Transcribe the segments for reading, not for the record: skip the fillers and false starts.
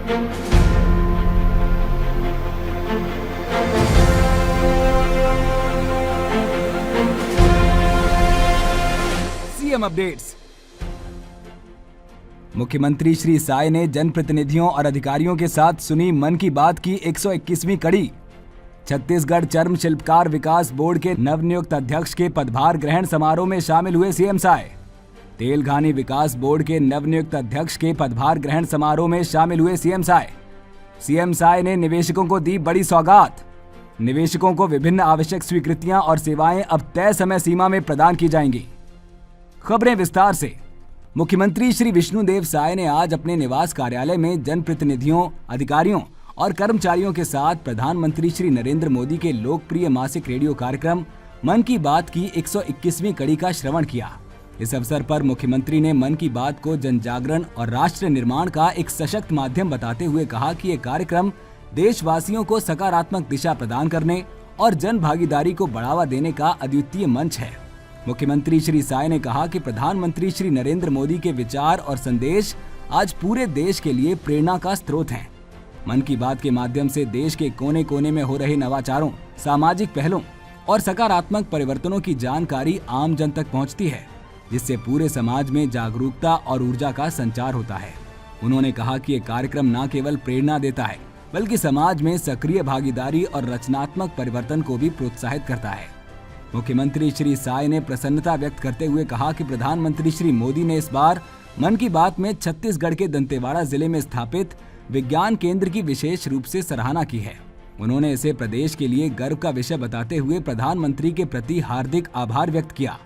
CM updates. मुख्यमंत्री श्री साय ने जनप्रतिनिधियों और अधिकारियों के साथ सुनी मन की बात की 121वीं कड़ी। छत्तीसगढ़ चर्म शिल्पकार विकास बोर्ड के नवनियुक्त अध्यक्ष के पदभार ग्रहण समारोह में शामिल हुए सीएम साय। तेलघानी विकास बोर्ड के नवनियुक्त अध्यक्ष के पदभार ग्रहण समारोह में शामिल हुए सीएम साय। सीएम साय ने निवेशकों को दी बड़ी सौगात। निवेशकों को विभिन्न आवश्यक स्वीकृतियां और सेवाएं अब तय समय सीमा में प्रदान की जाएंगी। खबरें विस्तार से। मुख्यमंत्री श्री विष्णुदेव साय ने आज अपने निवास कार्यालय में जनप्रतिनिधियों, अधिकारियों और कर्मचारियों के साथ प्रधानमंत्री श्री नरेंद्र मोदी के लोकप्रिय मासिक रेडियो कार्यक्रम मन की बात की 121वीं कड़ी का श्रवण किया। इस अवसर पर मुख्यमंत्री ने मन की बात को जन जागरण और राष्ट्र निर्माण का एक सशक्त माध्यम बताते हुए कहा कि ये कार्यक्रम देशवासियों को सकारात्मक दिशा प्रदान करने और जन भागीदारी को बढ़ावा देने का अद्वितीय मंच है। मुख्यमंत्री श्री साय ने कहा कि प्रधानमंत्री श्री नरेंद्र मोदी के विचार और संदेश आज पूरे देश के लिए प्रेरणा का स्रोत हैं। मन की बात के माध्यम से देश के कोने कोने में हो रहे नवाचारों, सामाजिक पहलों और सकारात्मक परिवर्तनों की जानकारी आम जन तक पहुंचती है, जिससे पूरे समाज में जागरूकता और ऊर्जा का संचार होता है। उन्होंने कहा कि ये कार्यक्रम न केवल प्रेरणा देता है, बल्कि समाज में सक्रिय भागीदारी और रचनात्मक परिवर्तन को भी प्रोत्साहित करता है। मुख्यमंत्री श्री साय ने प्रसन्नता व्यक्त करते हुए कहा कि प्रधानमंत्री श्री मोदी ने इस बार मन की बात में छत्तीसगढ़ के दंतेवाड़ा जिले में स्थापित विज्ञान केंद्र की विशेष रूप से सराहना की है। उन्होंने इसे प्रदेश के लिए गर्व का विषय बताते हुए प्रधानमंत्री के प्रति हार्दिक आभार व्यक्त किया।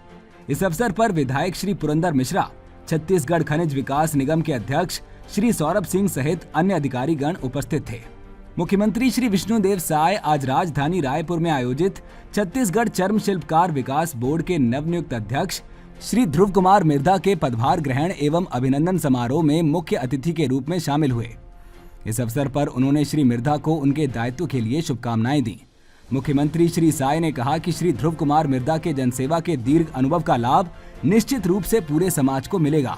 इस अवसर पर विधायक श्री पुरंदर मिश्रा, छत्तीसगढ़ खनिज विकास निगम के अध्यक्ष श्री सौरभ सिंह सहित अन्य अधिकारीगण उपस्थित थे। मुख्यमंत्री श्री विष्णुदेव साय आज राजधानी रायपुर में आयोजित छत्तीसगढ़ चर्म शिल्पकार विकास बोर्ड के नवनियुक्त अध्यक्ष श्री ध्रुव कुमार मिर्धा के पदभार ग्रहण एवं अभिनंदन समारोह में मुख्य अतिथि के रूप में शामिल हुए। इस अवसर पर उन्होंने श्री मिर्धा को उनके दायित्व के लिए शुभकामनाएं दी। मुख्यमंत्री श्री साय ने कहा कि श्री ध्रुव कुमार मिर्धा के जनसेवा के दीर्घ अनुभव का लाभ निश्चित रूप से पूरे समाज को मिलेगा।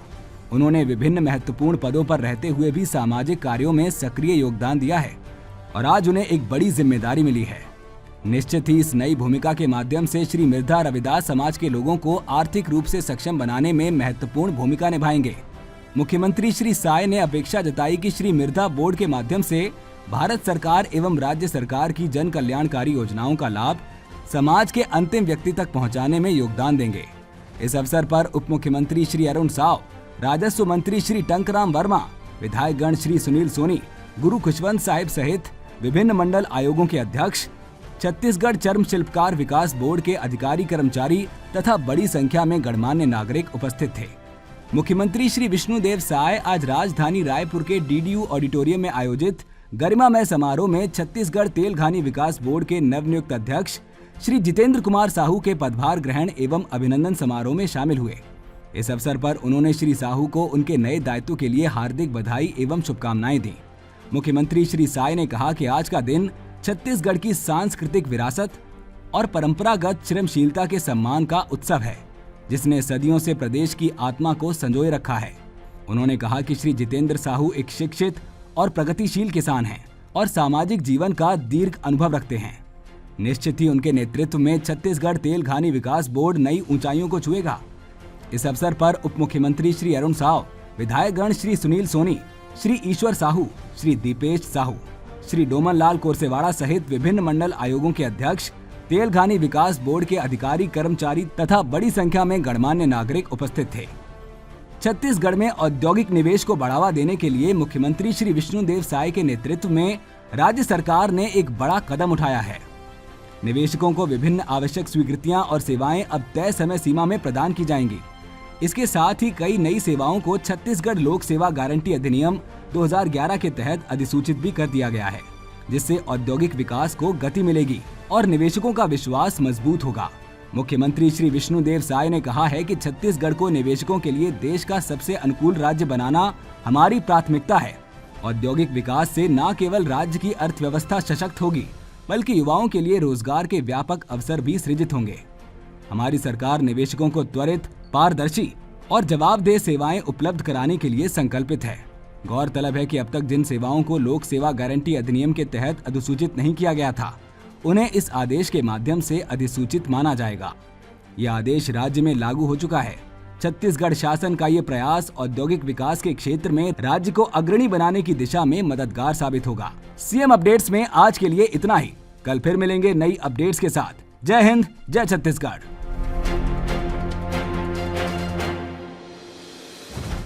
उन्होंने विभिन्न महत्वपूर्ण पदों पर रहते हुए भी सामाजिक कार्यों में सक्रिय योगदान दिया है और आज उन्हें एक बड़ी जिम्मेदारी मिली है। निश्चित ही इस नई भूमिका के माध्यम से श्री मिर्धा रविदास समाज के लोगों को आर्थिक रूप से सक्षम बनाने में महत्वपूर्ण भूमिका निभाएंगे। मुख्यमंत्री श्री साय ने अपेक्षा जताई कि श्री मिर्धा बोर्ड के माध्यम से भारत सरकार एवं राज्य सरकार की जन कल्याणकारी योजनाओं का लाभ समाज के अंतिम व्यक्ति तक पहुंचाने में योगदान देंगे। इस अवसर पर उप मुख्यमंत्री श्री अरुण साव, राजस्व मंत्री श्री टंकराम वर्मा, विधायकगण श्री सुनील सोनी, गुरु खुशवंत साहिब सहित विभिन्न मंडल आयोगों के अध्यक्ष, छत्तीसगढ़ चर्म शिल्पकार विकास बोर्ड के अधिकारी कर्मचारी तथा बड़ी संख्या में गणमान्य नागरिक उपस्थित थे। मुख्यमंत्री श्री विष्णुदेव साय आज राजधानी रायपुर के डीडीयू ऑडिटोरियम में आयोजित गरिमामय समारोह में छत्तीसगढ़ तेलघानी विकास बोर्ड के नवनियुक्त अध्यक्ष श्री जितेंद्र कुमार साहू के पदभार ग्रहण एवं अभिनंदन समारोह में शामिल हुए। इस अवसर पर उन्होंने श्री साहू को उनके नए दायित्व के लिए हार्दिक बधाई एवं शुभकामनाएं दी। मुख्यमंत्री श्री साय ने कहा कि आज का दिन छत्तीसगढ़ की सांस्कृतिक विरासत और परंपरागत श्रमशीलता के सम्मान का उत्सव है, जिसने सदियों से प्रदेश की आत्मा को संजोए रखा है। उन्होंने कहा कि श्री जितेंद्र साहू एक शिक्षित और प्रगतिशील किसान हैं और सामाजिक जीवन का दीर्घ अनुभव रखते हैं। निश्चित ही उनके नेतृत्व में छत्तीसगढ़ तेलघानी विकास बोर्ड नई ऊंचाइयों को छुएगा। इस अवसर पर उप मुख्यमंत्री श्री अरुण साव, विधायकगण श्री सुनील सोनी, श्री ईश्वर साहू, श्री दीपेश साहू, श्री डोमन लाल कोरसेवाड़ा सहित विभिन्न मंडल आयोगों के अध्यक्ष, तेलघानी विकास बोर्ड के अधिकारी कर्मचारी तथा बड़ी संख्या में गणमान्य नागरिक उपस्थित थे। छत्तीसगढ़ में औद्योगिक निवेश को बढ़ावा देने के लिए मुख्यमंत्री श्री विष्णुदेव साय के नेतृत्व में राज्य सरकार ने एक बड़ा कदम उठाया है। निवेशकों को विभिन्न आवश्यक स्वीकृतियां और सेवाएं अब तय समय सीमा में प्रदान की जाएंगी। इसके साथ ही कई नई सेवाओं को छत्तीसगढ़ लोक सेवा गारंटी अधिनियम 2011 के तहत अधिसूचित भी कर दिया गया है, जिससे औद्योगिक विकास को गति मिलेगी और निवेशकों का विश्वास मजबूत होगा। मुख्यमंत्री श्री विष्णुदेव साय ने कहा है कि छत्तीसगढ़ को निवेशकों के लिए देश का सबसे अनुकूल राज्य बनाना हमारी प्राथमिकता है। औद्योगिक विकास से न केवल राज्य की अर्थव्यवस्था सशक्त होगी, बल्कि युवाओं के लिए रोजगार के व्यापक अवसर भी सृजित होंगे। हमारी सरकार निवेशकों को त्वरित, पारदर्शी और जवाबदेह सेवाएं उपलब्ध कराने के लिए संकल्पित है। गौरतलब है कि अब तक जिन सेवाओं को लोक सेवा गारंटी अधिनियम के तहत अधिसूचित नहीं किया गया था, उन्हें इस आदेश के माध्यम से अधिसूचित माना जाएगा। यह आदेश राज्य में लागू हो चुका है। छत्तीसगढ़ शासन का ये प्रयास औद्योगिक विकास के क्षेत्र में राज्य को अग्रणी बनाने की दिशा में मददगार साबित होगा। सीएम अपडेट्स में आज के लिए इतना ही। कल फिर मिलेंगे नई अपडेट्स के साथ। जय हिंद, जय छत्तीसगढ़।